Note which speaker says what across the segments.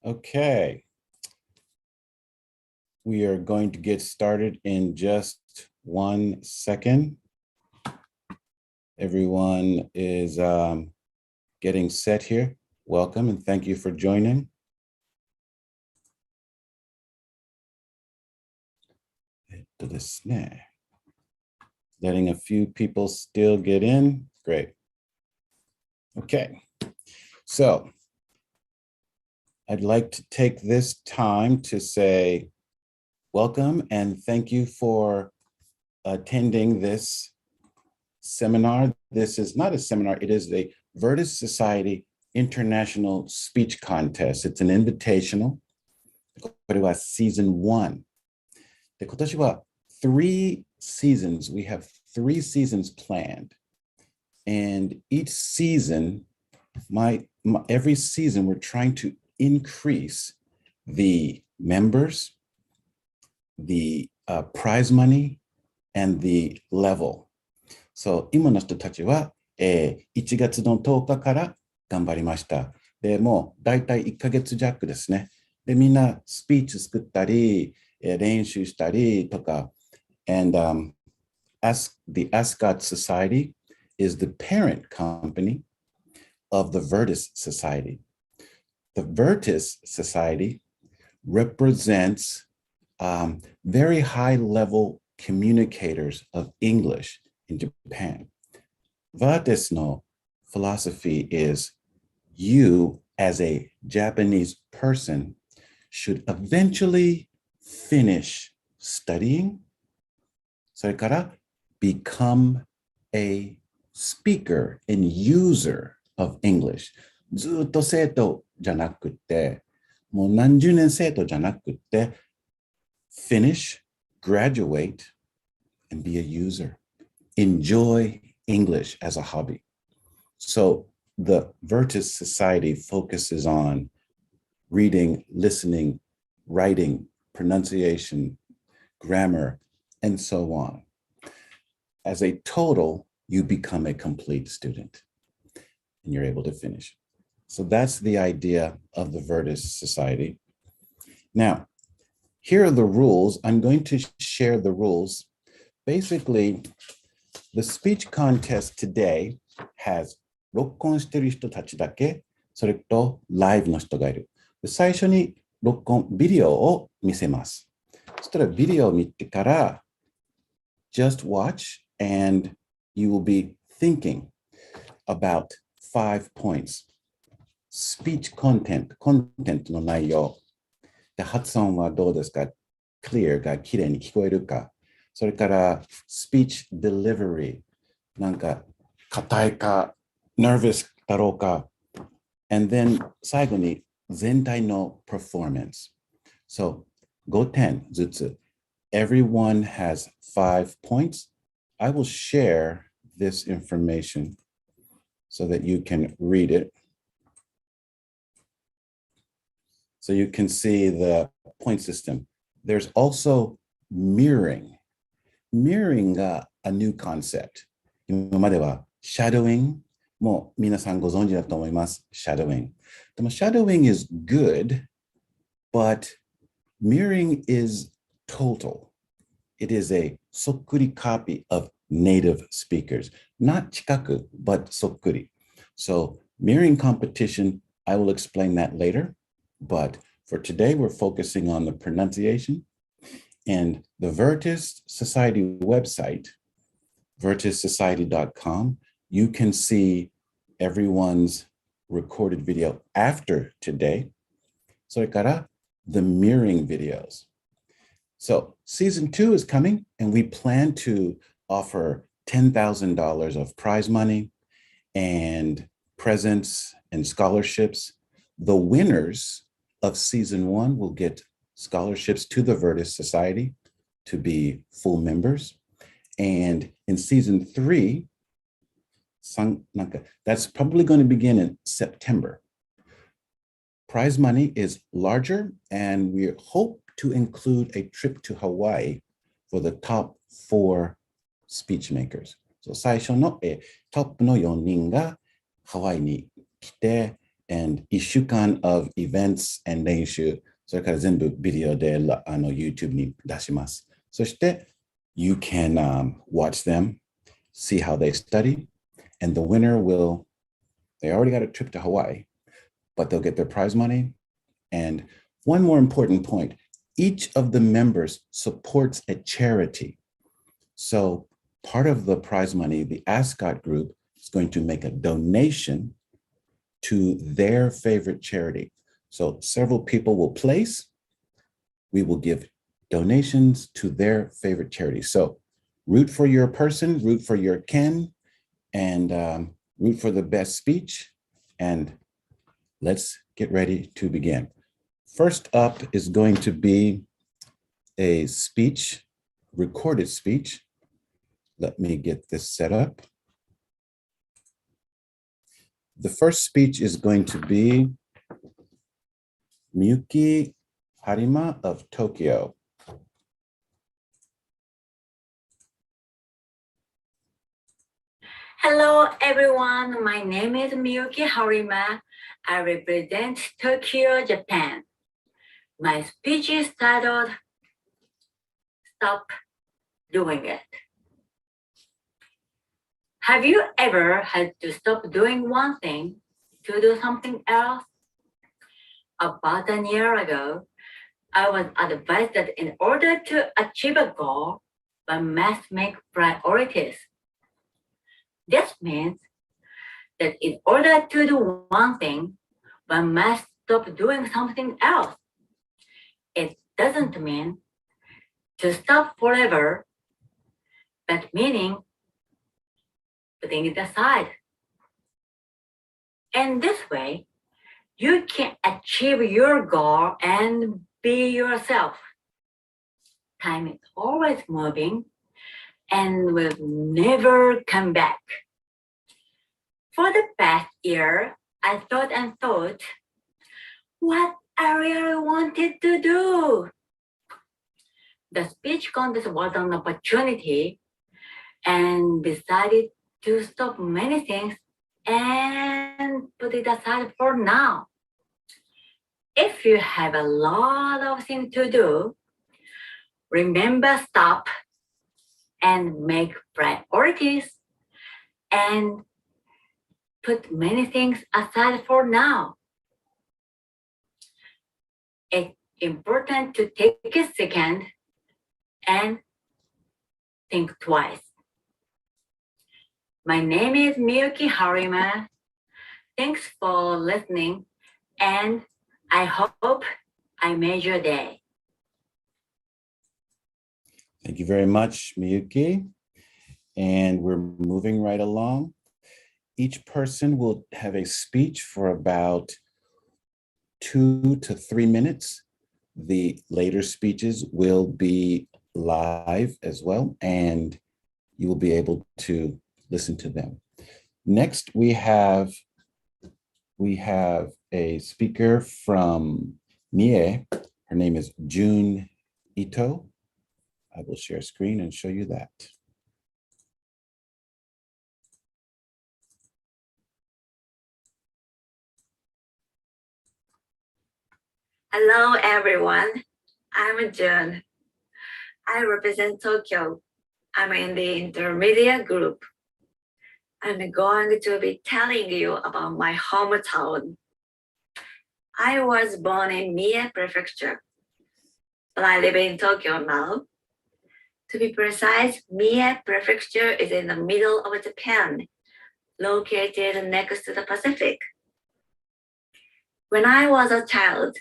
Speaker 1: Okay. We are going to get started in just 1 second. Everyone is getting set here. Welcome and thank you for joining. Letting a few people still get in. Great. Okay. So I'd like to take this time to say welcome and thank you for attending this seminar. This is not a seminar, it is the Vertice Society International Speech Contest. It's an invitational. これは Season 1. で、今年は 3 seasons. We have 3 seasons planned. And each season, every season, we're trying to increase the members, the prize money, and the level. So 今の人たちは、1月の10日から頑張りました。で、もう大体1ヶ月弱ですね。で、みんなスピーチ作ったり、練習したりとか、and the Ascot Society is the parent company of the Vertice Society. The Vertice Society represents very high-level communicators of English in Japan. Vertice no philosophy is you as a Japanese person should eventually finish studying, それから become a speaker and user of English. ずっと生徒じゃなくて、もう何十年生徒じゃなくて、finish, graduate, and be a user. Enjoy English as a hobby. So the Vertice Society focuses on reading, listening, writing, pronunciation, grammar, and so on. As a total, you become a complete student and you're able to finish. So that's the idea of the Vertice Society. Now, here are the rules. I'm going to share the rules. Basically, the speech contest today has 録音してる人たちだけ、それとライブの人がいる。最初にビデオを見せます。そしたらビデオを見てから、just watch and you will be thinking about 5 points. Speech content の内容。で、発音はどうですか？ clear がきれいに聞こえるか？それから speech delivery なんか硬いか nervous だろうか and then 最後に全体の performance. So 5点ずつ everyone has 5 points. I will share this information so that you can read it. So you can see the point system. There's also mirroring. Mirroring が a new concept. 今までは shadowing も皆さんご存知だと思います。shadowing. でも shadowing is good, but mirroring is total. It is a そっくり copy of native speakers. Not 近く, but そっくり. So mirroring competition, I will explain that later. But for today, we're focusing on the pronunciation. And the Vertice Society website, verticesociety.com, you can see everyone's recorded video after today. それからthe mirroring videos. So season 2 is coming, and we plan to offer $10,000 of prize money and presents and scholarships. The winners of season 1 will get scholarships to the Vertice Society to be full members. And in season 3, that's probably going to begin in September. Prize money is larger, and we hope to include a trip to Hawaii for the top 4 speech makers. So 最初のトップの4人がハワイに来て、and 1週間 of events and 練習、それから全部ビデオでYouTube に出します。そして、you can watch them, see how they study, and the winner will, they already got a trip to Hawaii, but they'll get their prize money. And one more important point, each of the members supports a charity. So part of the prize money, the Ascot group is going to make a donation to their favorite charity. So several people will place, we will give donations to their favorite charity. So root for your person, root for your kin, and root for the best speech. And let's get ready to begin. First up is going to be a speech, recorded speech. Let me get this set up. The first speech is going to be Yuki Harima of Tokyo.
Speaker 2: Hello, everyone. My name is Yuki Harima. I represent Tokyo, Japan. My speech is titled, Stop Doing It. Have you ever had to stop doing one thing to do something else? About a year ago, I was advised that in order to achieve a goal, one must make priorities. This means that in order to do one thing, one must stop doing something else. It doesn't mean to stop forever, but meaning putting it aside. In this way, you can achieve your goal and be yourself. Time is always moving and will never come back. For the past year, I thought, what I really wanted to do. The speech contest was an opportunity and decided to stop many things and put it aside for now. If you have a lot of things to do, remember stop and make priorities and put many things aside for now. It's important to take a second and think twice. My name is Yuki Harima. Thanks for listening, and I hope I made your day.
Speaker 1: Thank you very much, Miyuki. And we're moving right along. Each person will have a speech for about 2 to 3 minutes. The later speeches will be live as well, and you will be able to listen to them. Next, we have a speaker from Mie. Her name is Jun Ito. I will share screen and show you that.
Speaker 2: Hello, everyone. I'm Jun. I represent Tokyo. I'm in the intermediate group. I'm going to be telling you about my hometown. I was born in Mie Prefecture, but I live in Tokyo now. To be precise, Mie Prefecture is in the middle of Japan, located next to the Pacific. When I was a child,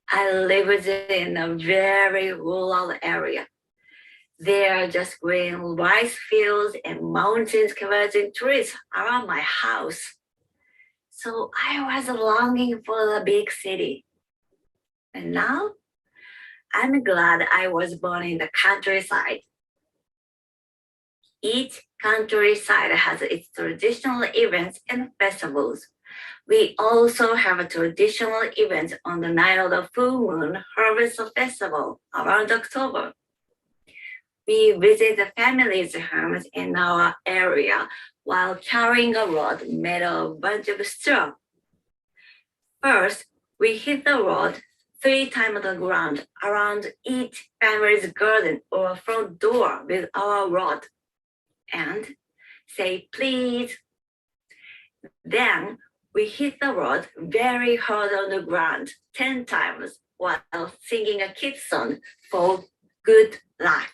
Speaker 2: I lived in a very rural area. There are just green rice fields and mountains covered in trees around my house. So I was longing for the big city. And now, I'm glad I was born in the countryside. Each countryside has its traditional events and festivals. We also have a traditional event on the night of the full moon harvest festival around October. We visit the families' homes in our area while carrying a rod made of a bunch of straw. First, we hit the road 3 times on the ground around each family's garden or front door with our rod and say please. Then we hit the road very hard on the ground 10 times while singing a kid's song for good luck.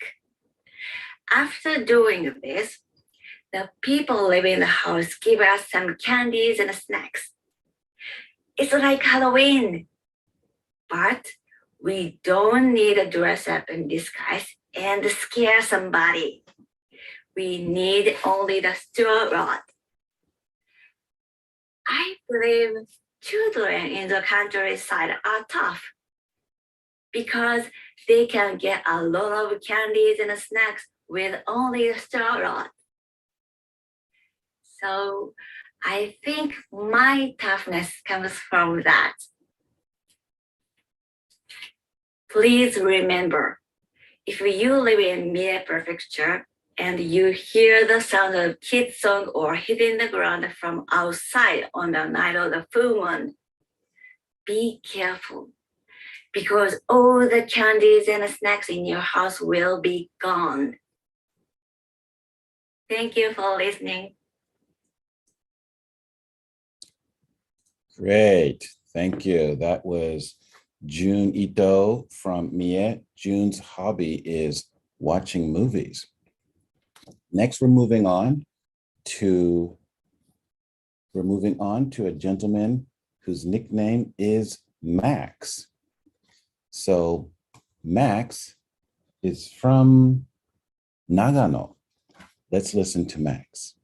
Speaker 2: After doing this, the people living in the house give us some candies and snacks. It's like Halloween, but we don't need to dress up in disguise and scare somebody. We need only the straw rod. I believe children in the countryside are tough because they can get a lot of candies and snacks with only a straw rod. So I think my toughness comes from that. Please remember, if you live in Mie Prefecture and you hear the sound of kids' song or hitting the ground from outside on the night of the full moon, be careful because all the candies and snacks in your house will be gone. Thank you for listening.
Speaker 1: Great. Thank you. That was Jun Ito from Mie. Jun's hobby is watching movies. Next, we're moving on to a gentleman whose nickname is Max. So Max is from Nagano. Let's listen to Max.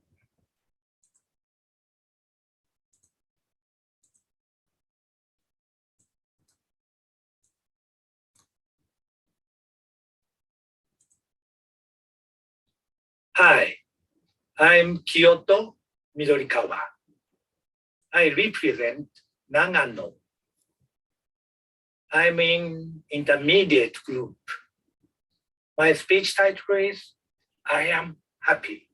Speaker 3: Hi, I'm Kyoto Midorikawa. I represent Nagano. I'm in intermediate group. My speech title is I am happy.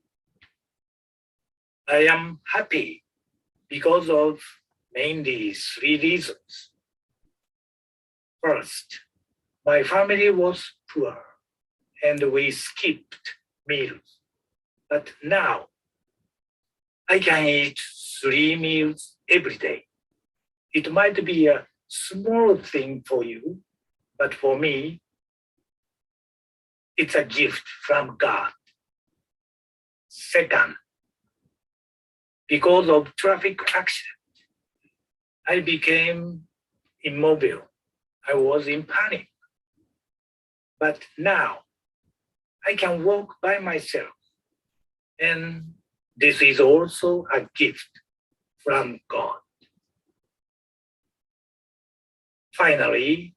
Speaker 3: I am happy because of mainly 3 reasons. First, my family was poor and we skipped meals. But now I can eat 3 meals every day. It might be a small thing for you, but for me, it's a gift from God. Second, because of traffic accident, I became immobile. I was in panic. But now I can walk by myself. And this is also a gift from God. Finally,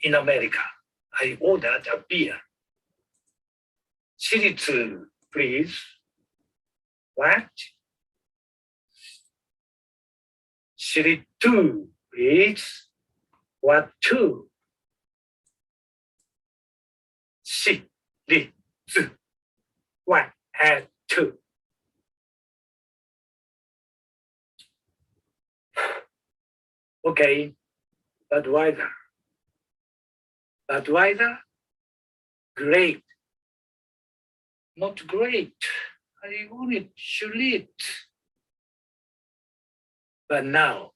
Speaker 3: in America, I ordered a beer. Shiritsu, please. What? Shiritu, please. What two? Shiritsu. One and two. Okay, Budweiser. Budweiser, great. Not great. I wanted Schlitz. But now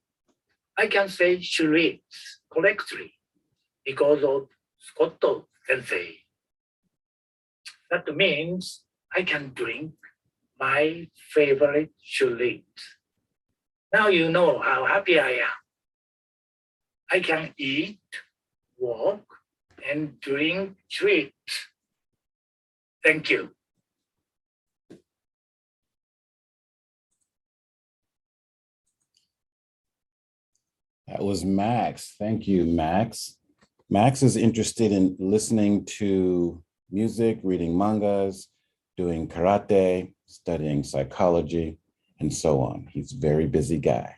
Speaker 3: I can say Schlitz correctly because of Scotto sensei. That means I can drink my favorite Schlitz. Now you know how happy I am. I can eat, walk, and drink Schlitz. Thank you.
Speaker 1: That was Max. Thank you, Max. Max is interested in listening to music, reading mangas, doing karate, studying psychology, and so on. He's a very busy guy.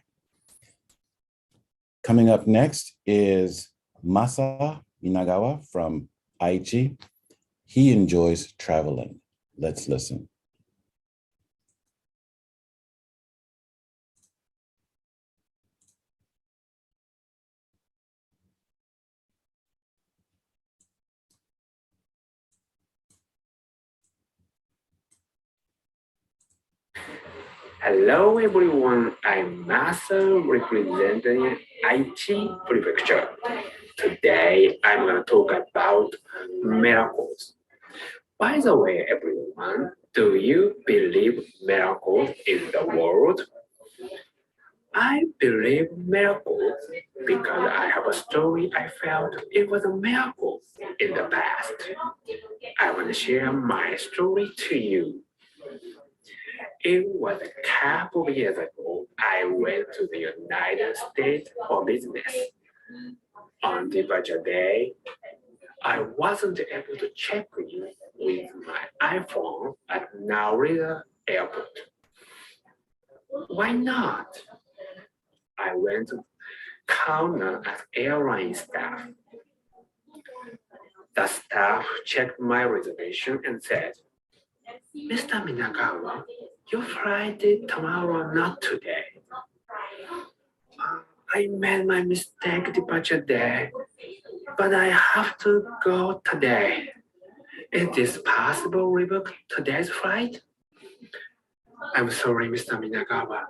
Speaker 1: Coming up next is Masa Minagawa from Aichi. He enjoys traveling. Let's listen.
Speaker 4: Hello everyone, I'm Masa representing IT Prefecture. Today I'm going to talk about miracles. By the way, everyone, do you believe miracles in the world? I believe miracles because I have a story I felt it was a miracle in the past. I want to share my story to you. It was a couple of years ago, I went to the United States for business. On departure day, I wasn't able to check in with my iPhone at Narita Airport. Why not? I went to counter at airline staff. The staff checked my reservation and said, Mr. Minagawa, your flight is tomorrow, not today. I made my mistake departure day, but I have to go today. Is this possible to rebook today's flight? I'm sorry, Mr. Minagawa.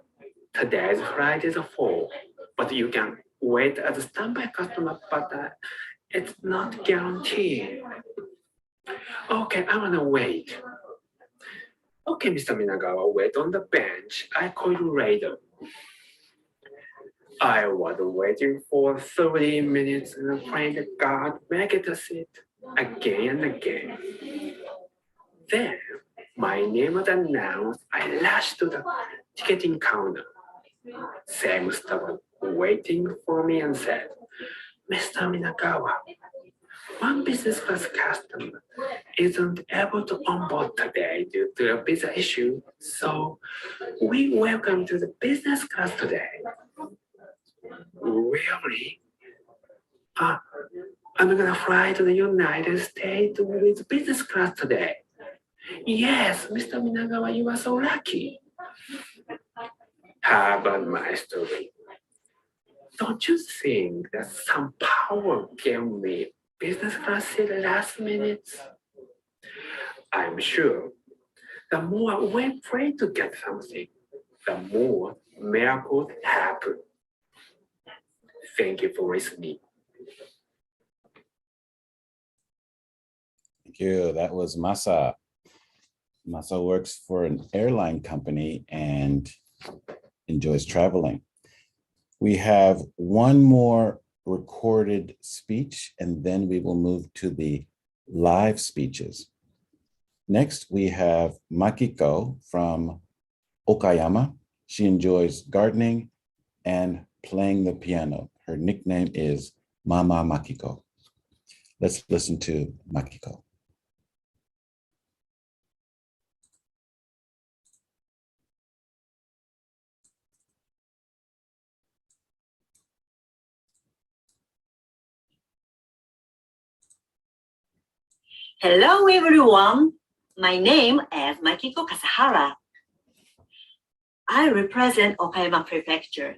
Speaker 4: Today's flight is full, but you can wait as a standby customer, but it's not guaranteed. Okay, I'm gonna wait. Okay, Mr. Minagawa, wait on the bench. I call you later. I was waiting for 30 minutes and thank God make it a seat again and again. Then my name was announced. I rushed to the ticketing counter. Same staff was waiting for me and said, Mr. Minagawa, one business class customer isn't able to onboard today due to a visa issue, so we welcome to the business class today. Really? I'm gonna fly to the United States with business class today. Yes, Mr. Minagawa, you are so lucky. How about my story? Don't you think that some power gave me business class seat last minute? I'm sure the more we pray to get something, the more miracles happen. Thank you for listening.
Speaker 1: Thank you. That was Masa. Masa works for an airline company and enjoys traveling. We have one more recorded speech, and then we will move to the live speeches. Next, we have Makiko from Okayama. She enjoys gardening and playing the piano. Her nickname is Mama Makiko. Let's listen to Makiko.
Speaker 2: Hello, everyone. My name is Makiko Kasahara. I represent Okayama Prefecture.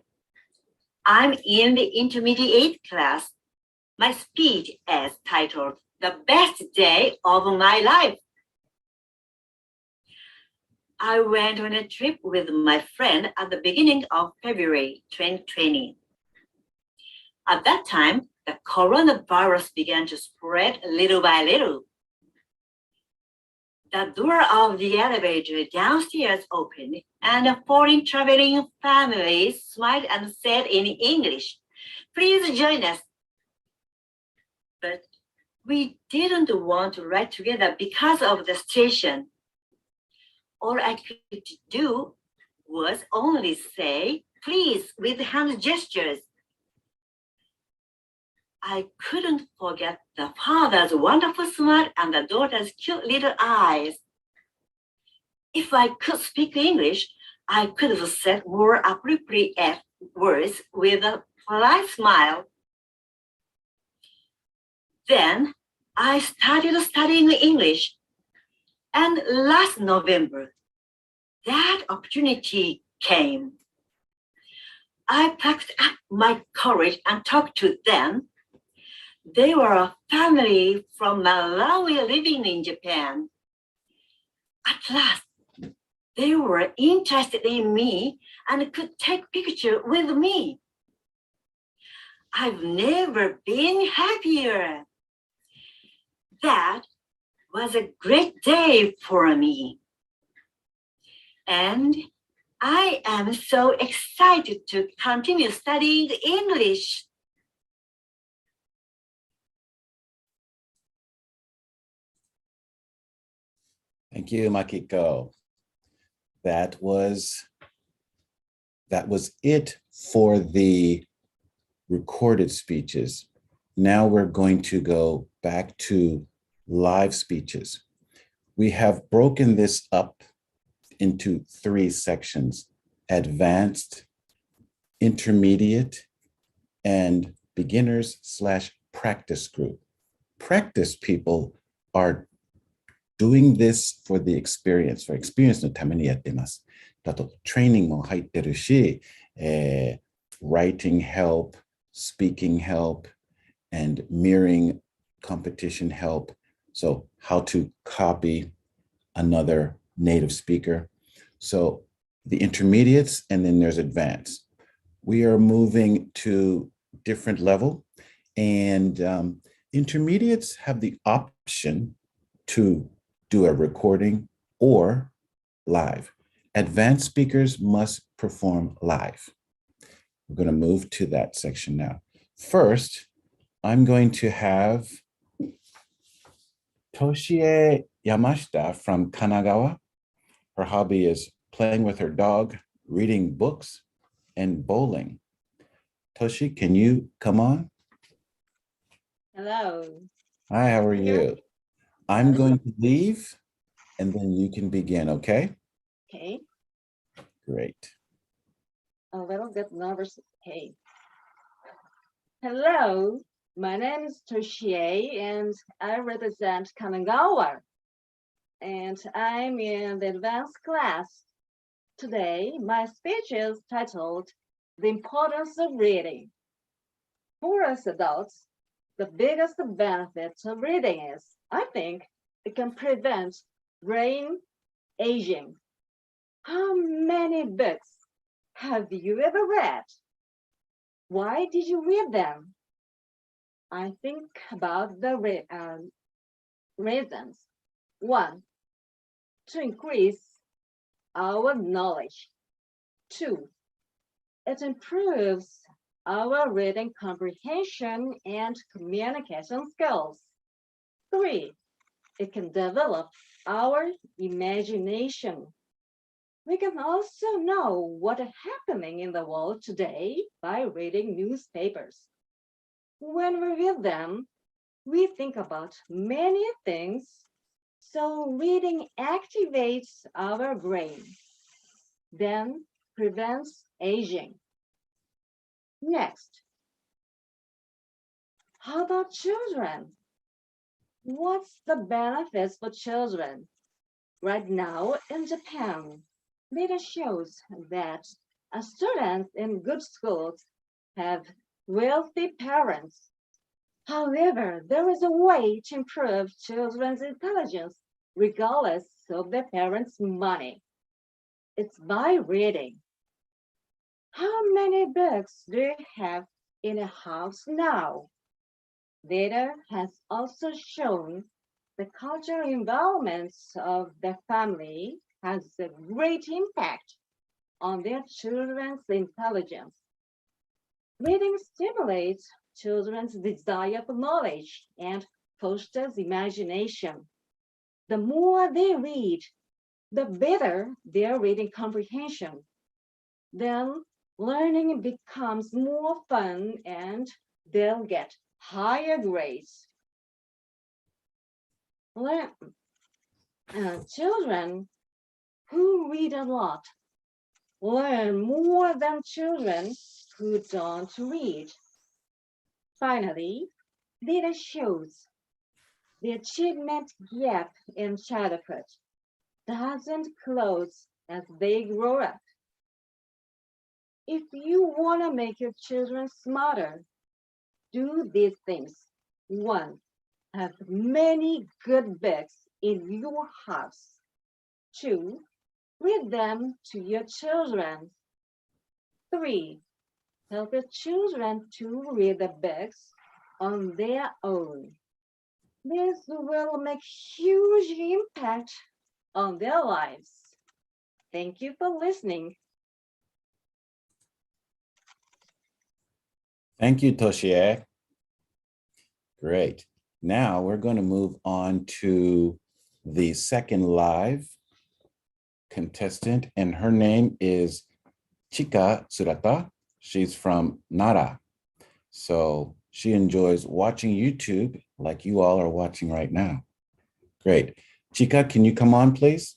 Speaker 2: I'm in the intermediate class. My speech is titled, The Best Day of My Life. I went on a trip with my friend at the beginning of February 2020. At that time, the coronavirus began to spread little by little. The door of the elevator downstairs opened, and a foreign traveling family smiled and said in English, "Please join us." But we didn't want to ride together because of the situation. All I could do was only say, "Please," with hand gestures. I couldn't forget the father's wonderful smile and the daughter's cute little eyes. If I could speak English, I could have said more appropriate words with a polite smile. Then I started studying English. And last November, that opportunity came. I packed up my courage and talked to them. They were a family from Malawi living in Japan. At last, they were interested in me and could take picture with me. I've never been happier. That was a great day for me. And I am so excited to continue studying English.
Speaker 1: Thank you, Makiko. That was it for the recorded speeches. Now we're going to go back to live speeches. We have broken this up into 3 sections: advanced, intermediate, and beginners/practice group. Practice people are doing this for the experience, for experience のためにやってます。だと、training も入ってるし、writing help, speaking help, and mirroring competition help. So how to copy another native speaker. So the intermediates, and then there's advanced. We are moving to different level, and intermediates have the option to do a recording or live. Advanced speakers must perform live. We're going to move to that section now. First, I'm going to have Toshiye Yamashita from Kanagawa. Her hobby is playing with her dog, reading books, and bowling. Toshi, can you come on?
Speaker 5: Hello.
Speaker 1: Hi, how are you? I'm going to leave, and then you can begin, okay?
Speaker 5: Okay.
Speaker 1: Great.
Speaker 5: A little bit nervous. Okay. Hello. My name is Toshiye, and I represent Kanagawa. And I'm in the advanced class. Today, my speech is titled The Importance of Reading. For us adults, the biggest benefit of reading is, I think, it can prevent brain aging. How many books have you ever read? Why did you read them? I think about the reasons. 1, to increase our knowledge. 2, it improves our reading comprehension and communication skills. 3, it can develop our imagination. We can also know what is happening in the world today by reading newspapers. When we read them, we think about many things, so reading activates our brain, then prevents aging. Next, how about children? What's the benefits for children? Right now in Japan, data shows that students in good schools have wealthy parents. However, there is a way to improve children's intelligence regardless of their parents' money. It's by reading. How many books do you have in a house now? Data has also shown the cultural environments of the family has a great impact on their children's intelligence. Reading stimulates children's desire for knowledge and fosters imagination. The more they read, the better their reading comprehension. Then learning becomes more fun and they'll get higher grades. Children who read a lot learn more than children who don't read. Finally, data shows the achievement gap in childhood doesn't close as they grow up. If you want to make your children smarter, do these things. 1, have many good books in your house. 2, Read them to your children. 3. Help your children to read the books on their own. This will make huge impact on their lives. Thank you for listening.
Speaker 1: Thank you, Toshiye. Great. Now we're going to move on to the second live contestant, and her name is Chika Tsurata. She's from Nara. So she enjoys watching YouTube like you all are watching right now. Great. Chika, can you come on, please?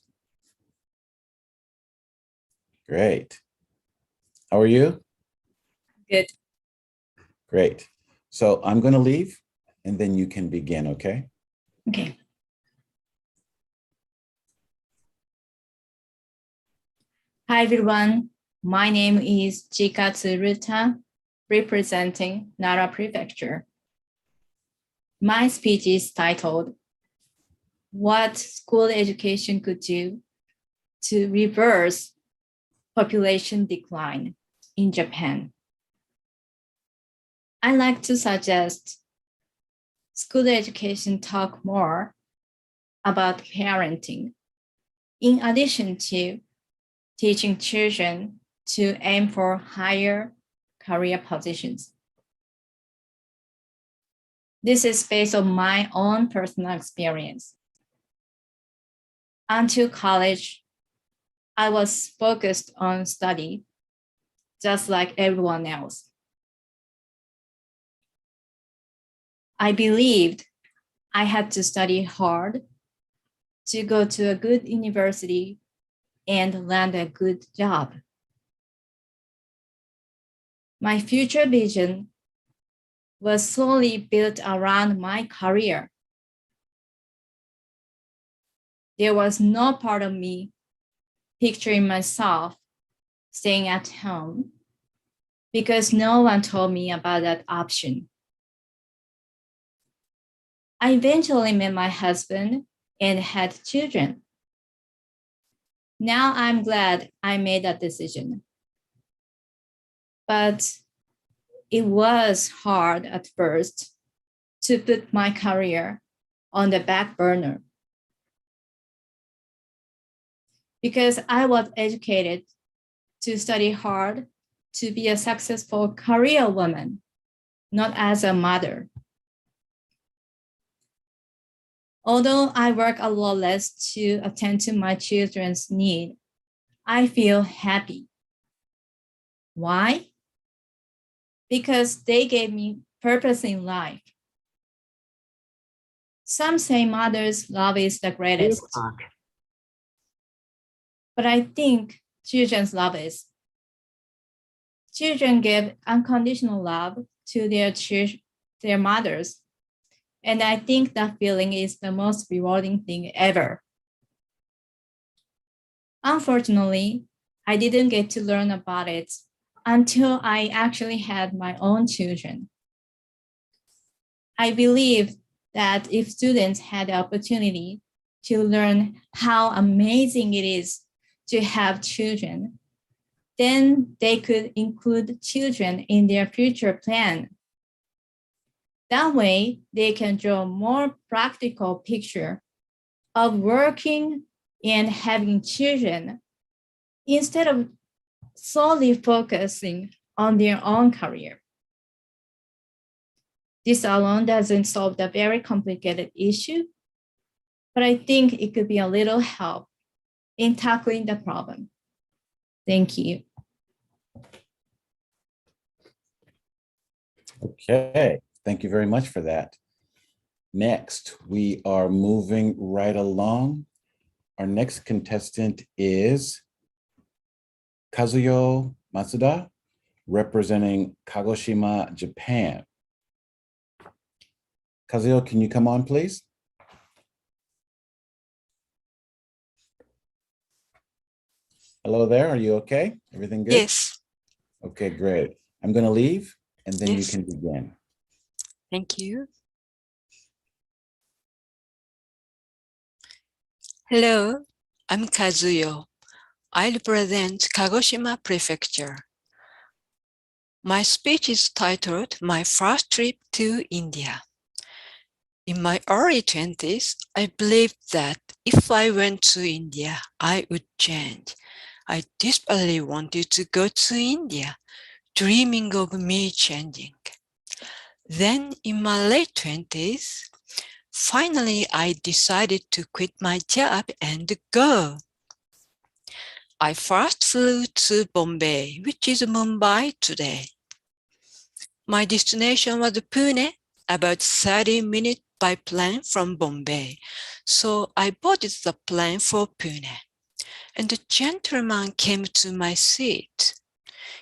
Speaker 1: Great. How are you?
Speaker 6: Good.
Speaker 1: Great. So I'm going to leave and then you can begin, okay?
Speaker 6: Okay. Hi, everyone. My name is Chika Tsuruta, representing Nara Prefecture. My speech is titled, What School Education Could Do to Reverse Population Decline in Japan. I'd like to suggest school education talk more about parenting, in addition to teaching children to aim for higher career positions. This is based on my own personal experience. Until college, I was focused on study, just like everyone else. I believed I had to study hard to go to a good university and land a good job. My future vision was solely built around my career. There was no part of me picturing myself staying at home because no one told me about that option. I eventually met my husband and had children. Now I'm glad I made that decision. But it was hard at first to put my career on the back burner because I was educated to study hard to be a successful career woman, not as a mother. Although I work a lot less to attend to my children's needs, I feel happy. Why? Because they gave me purpose in life. Some say mother's love is the greatest. But I think children's love is. Children give unconditional love to their mothers. And I think that feeling is the most rewarding thing ever. Unfortunately, I didn't get to learn about it until I actually had my own children. I believe that if students had the opportunity to learn how amazing it is to have children, then they could include children in their future plan. That way, they can draw a more practical picture of working and having children instead of solely focusing on their own career. This alone doesn't solve the very complicated issue, but I think it could be a little help in tackling the problem. Thank you.
Speaker 1: Okay, thank you very much for that. Next, we are moving right along. Our next contestant is Kazuyo Matsuda, representing Kagoshima, Japan. Kazuyo, can you come on, please? Hello there, are you okay? Everything good?
Speaker 7: Yes,
Speaker 1: Okay, great. I'm going to leave and then
Speaker 7: Yes.
Speaker 1: you can begin.
Speaker 7: thank you. Hello, I'm Kazuyo. I represent Kagoshima Prefecture. My speech is titled My First Trip to India. In my early 20s, I believed that if I went to India, I would change. I desperately wanted to go to India, dreaming of me changing. Then in my late 20s, finally I decided to quit my job and go. I first flew to Bombay, which is Mumbai today. My destination was Pune, about 30 minutes by plane from Bombay. So I boarded the plane for Pune. And the gentleman came to my seat.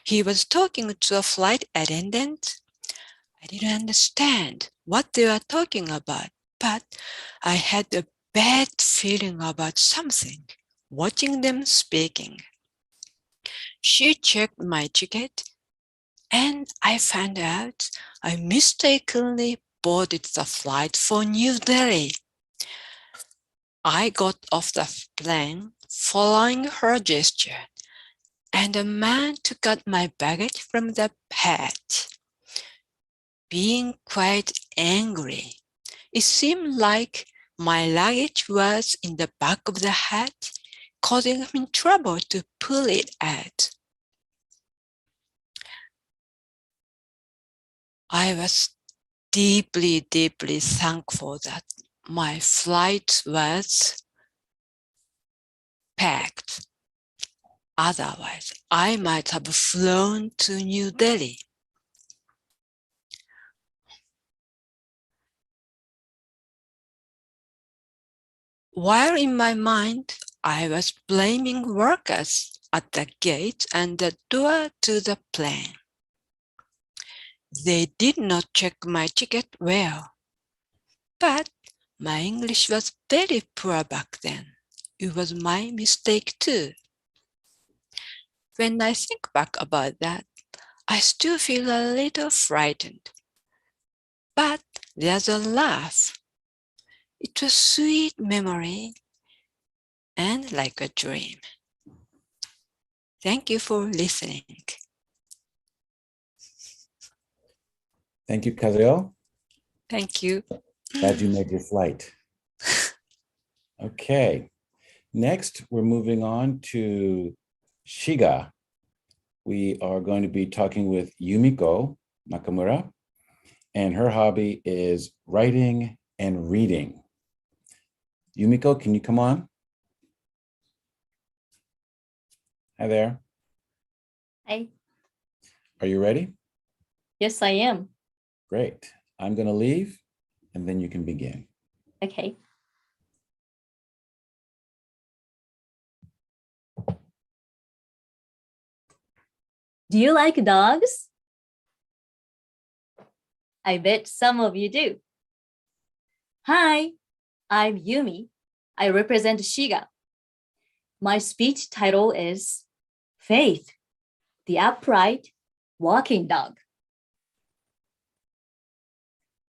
Speaker 7: He was talking to a flight attendant. I didn't understand what they were talking about, but I had a bad feeling about something, watching them speaking. She checked my ticket, and I found out I mistakenly boarded the flight for New Delhi. I got off the plane following her gesture, and a man took out my baggage from the hat. Being quite angry, it seemed like my luggage was in the back of the hat, causing him trouble to pull it out. I was deeply, deeply thankful that my flight was packed. Otherwise, I might have flown to New Delhi. While in my mind, I was blaming workers at the gate and the door to the plane. They did not check my ticket well, but my English was very poor back then. It was my mistake too. When I think back about that, I still feel a little frightened. But there's a laugh. It was a sweet memory and like a dream. Thank you for listening.
Speaker 1: Thank you, Kazuyo.
Speaker 7: Thank you.
Speaker 1: Glad you made your flight. Okay. Next, we're moving on to Shiga. We are going to be talking with Yumiko Nakamura, and her hobby is writing and reading. Yumiko, can you come on? Hi there.
Speaker 8: Hi.
Speaker 1: Are you ready?
Speaker 8: Yes, I am.
Speaker 1: Great. I'm going to leave, and then you can begin.
Speaker 8: Okay. Do you like dogs? I bet some of you do. Hi, I'm Yumi. I represent Shiga. My speech title is Faith, the Upright Walking Dog.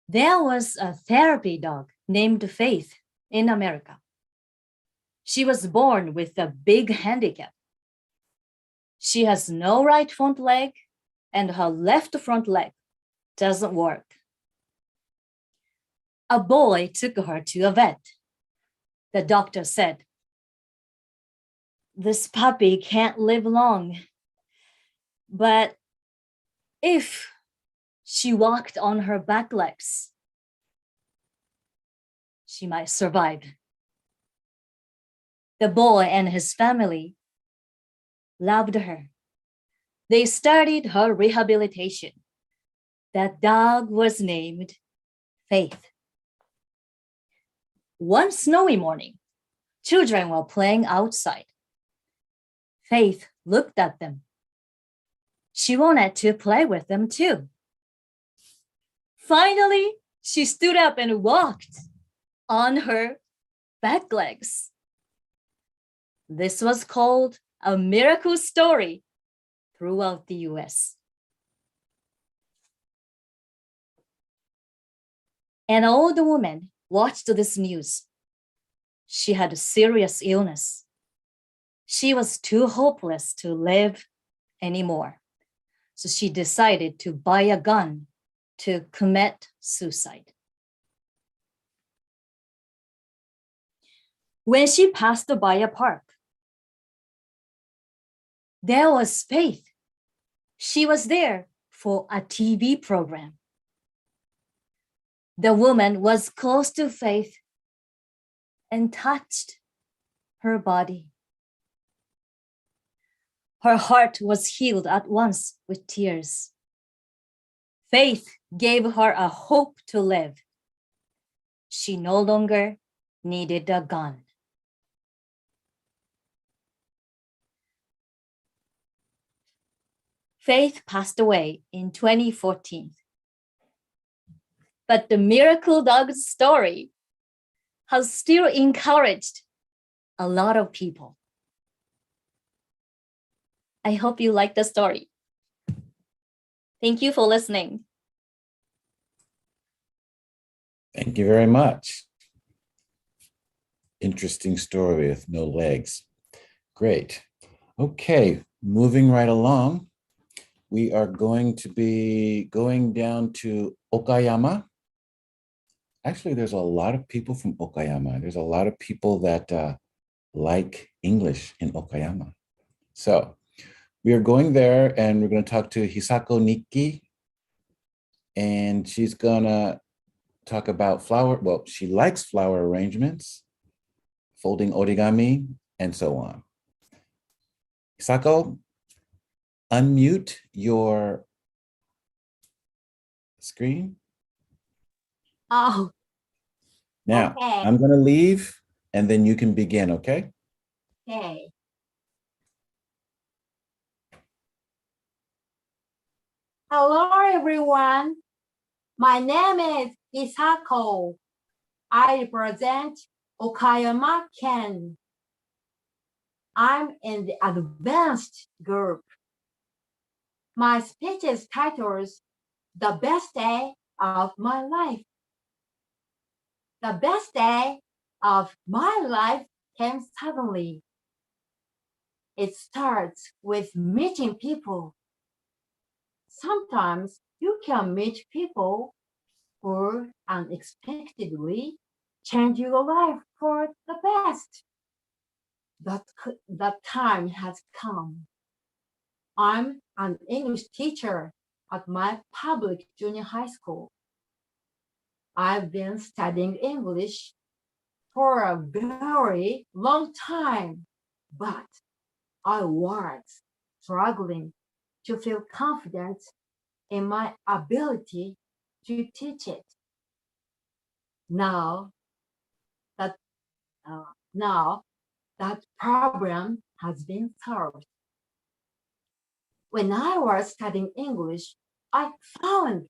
Speaker 8: There was a therapy dog named Faith in America. She was born with a big handicap. She has no right front leg, and her left front leg doesn't work. A boy took her to a vet. The doctor said, "This puppy can't live long, but if she walked on her back legs, she might survive." The boy and his family loved her. They started her rehabilitation. That dog was named Faith. One snowy morning, children were playing outside. Faith looked at them. She wanted to play with them too. Finally, she stood up and walked on her back legs. This was called a miracle story throughout the US. An old woman watched this news. She had a serious illness. She was too hopeless to live anymore. So she decided to buy a gun to commit suicide. When she passed by a park, there was Faith. She was there for a TV program. The woman was close to Faith and touched her body. Her heart was healed at once with tears. Faith gave her a hope to live. She no longer needed a gun. Faith passed away in 2014. But the miracle dog's story has still encouraged a lot of people. I hope you like the story. Thank you for listening.
Speaker 1: Thank you very much. Interesting story with no legs. Great. Okay, moving right along. We are going to be going down to Okayama. Actually, there's a lot of people from Okayama. There's a lot of people that like English in Okayama. So we are going there and we're going to talk to Hisako Nikki. And she's going to talk about flower. Well, she likes flower arrangements, folding origami, and so on. Hisako, unmute your screen.
Speaker 9: Oh,
Speaker 1: Now,
Speaker 9: okay.
Speaker 1: I'm going to leave and then you can begin, okay?
Speaker 9: Okay. Hello, everyone. My name is Isako. I represent Okayama Ken. I'm in the advanced group. My speech is titled, The Best Day of My Life. The best day of my life came suddenly. It starts with meeting people. Sometimes you can meet people who unexpectedly change your life for the best. That time has come. I'm an English teacher at my public junior high school. I've been studying English for a very long time, but I was struggling to feel confident in my ability to teach it. Now that problem has been solved. When I was studying English, I found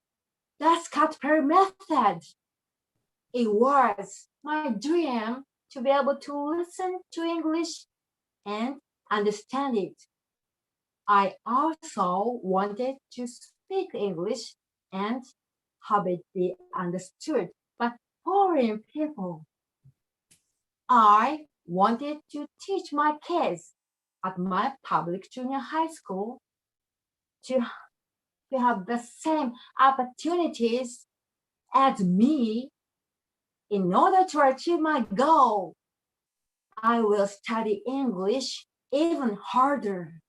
Speaker 9: the Scott-Perry method. It was my dream to be able to listen to English and understand it. I also wanted to speak English and have it be understood by foreign people. I wanted to teach my kids at my public junior high school to have the same opportunities as me. In order to achieve my goal, I will study English even harder.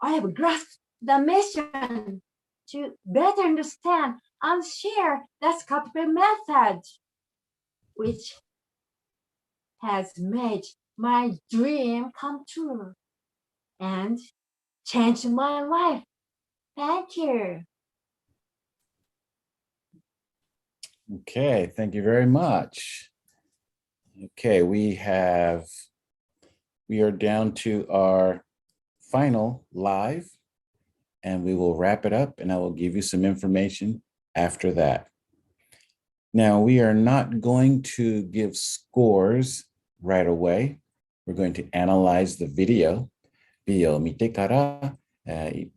Speaker 9: I have grasped the mission to better understand and share the Scott-Perry method, which has made my dream come true and changed my life. Thank you.
Speaker 1: Okay, thank you very much. Okay, we are down to our final live, and we will wrap it up and I will give you some information after that. Now, we are not going to give scores right away. We're going to analyze the video. ビデオを見てから、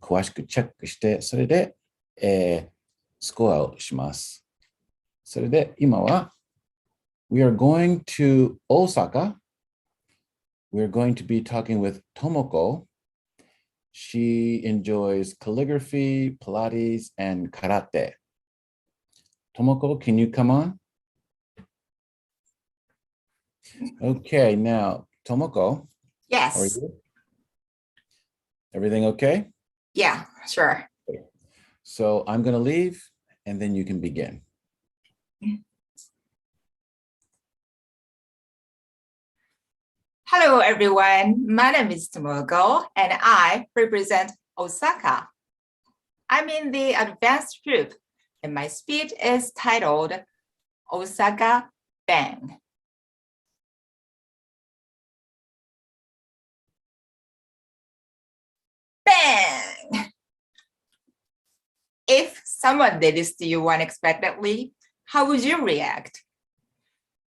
Speaker 1: 詳しくチェックして、それで、スコアをします。それで今は、we are going to Osaka we're going to be talking with Tomoko. She enjoys calligraphy, Pilates, and karate. Tomoko, can you come on? Okay, now, Tomoko, how are
Speaker 10: Yes.
Speaker 1: you? Everything okay?
Speaker 10: Yeah, sure.
Speaker 1: So I'm going to leave, and then you can begin.
Speaker 10: Hello, everyone. My name is Tomoko, and I represent Osaka. I'm in the advanced group, and my speech is titled Osaka Bang. Bang! If someone did this to you unexpectedly, how would you react?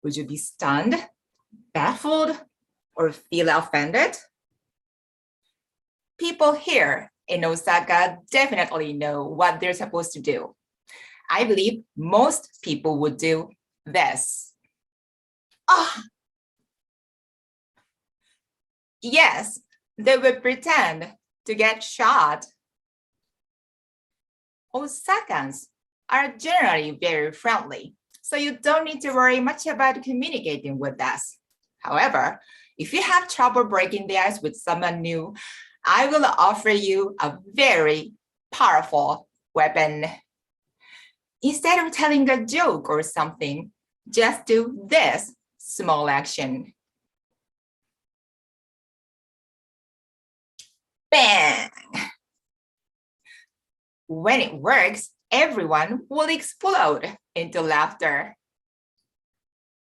Speaker 10: Would you be stunned, baffled, or feel offended? People here in Osaka definitely know what they're supposed to do. I believe most people would do this. Ah! Yes, they would pretend to get shot. Osakans are generally very friendly, so you don't need to worry much about communicating with us. However, if you have trouble breaking the ice with someone new, I will offer you a very powerful weapon. Instead of telling a joke or something, just do this small action. Bang! When it works, everyone will explode into laughter.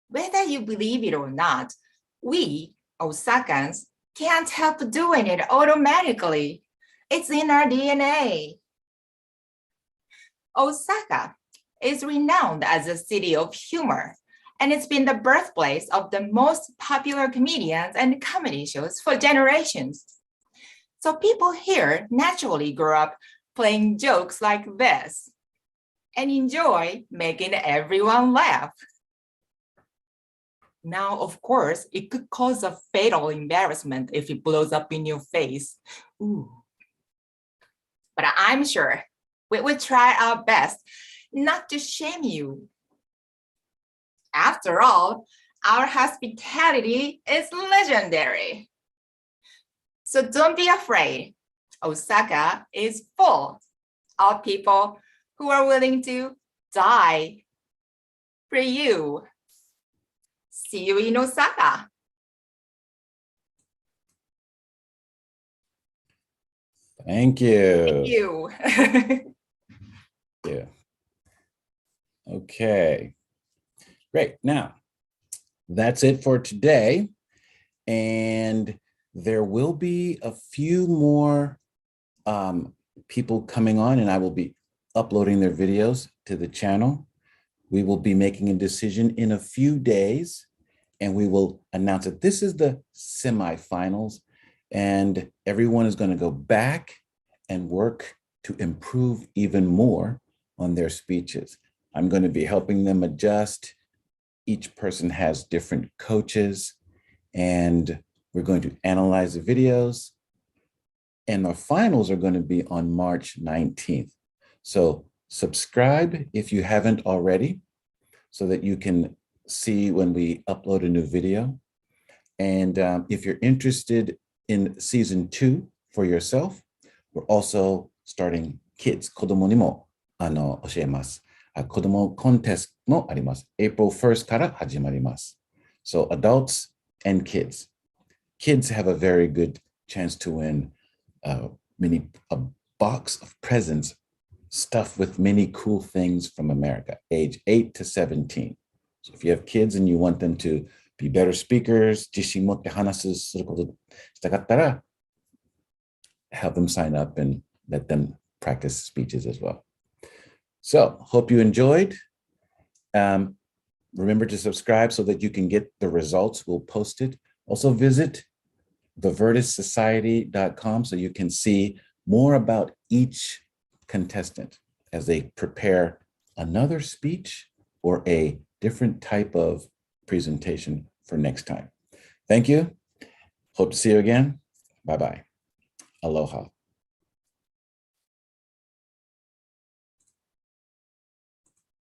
Speaker 10: Whether you believe it or not, we, Osakans, can't help doing it automatically. It's in our DNA. Osaka is renowned as a city of humor, and it's been the birthplace of the most popular comedians and comedy shows for generations. So people here naturally grow up playing jokes like this and enjoy making everyone laugh. Now, of course, it could cause a fatal embarrassment if it blows up in your face. Ooh. But I'm sure we will try our best not to shame you. After all, our hospitality is legendary. So don't be afraid. Osaka is full of people who are willing to die for you. See you in Osaka.
Speaker 1: Thank you.
Speaker 10: Thank you.
Speaker 1: Yeah. Okay. Great. Now, that's it for today. And there will be a few more people coming on, and I will be uploading their videos to the channel. We will be making a decision in a few days, and we will announce it. This is the semifinals, and everyone is going to go back and work to improve even more on their speeches. I'm going to be helping them adjust. Each person has different coaches, and we're going to analyze the videos. And the finals are going to be on March 19th. So subscribe if you haven't already, so that you can see when we upload a new video. And if you're interested in season 2 for yourself, we're also starting kids. 子供にも教えます。子供コンテストもあります。April 1st から始まります。So adults and kids. Kids have a very good chance to win a box of presents stuffed with many cool things from America, age 8 to 17. So if you have kids and you want them to be better speakers, 自信持って話することしたかったら、have them sign up and let them practice speeches as well. So hope you enjoyed. Remember to subscribe so that you can get the results. We'll post it. Also visit theverticesociety.com so you can see more about each contestant as they prepare another speech or a different type of presentation for next time. Thank you. Hope to see you again. Bye-bye. Aloha.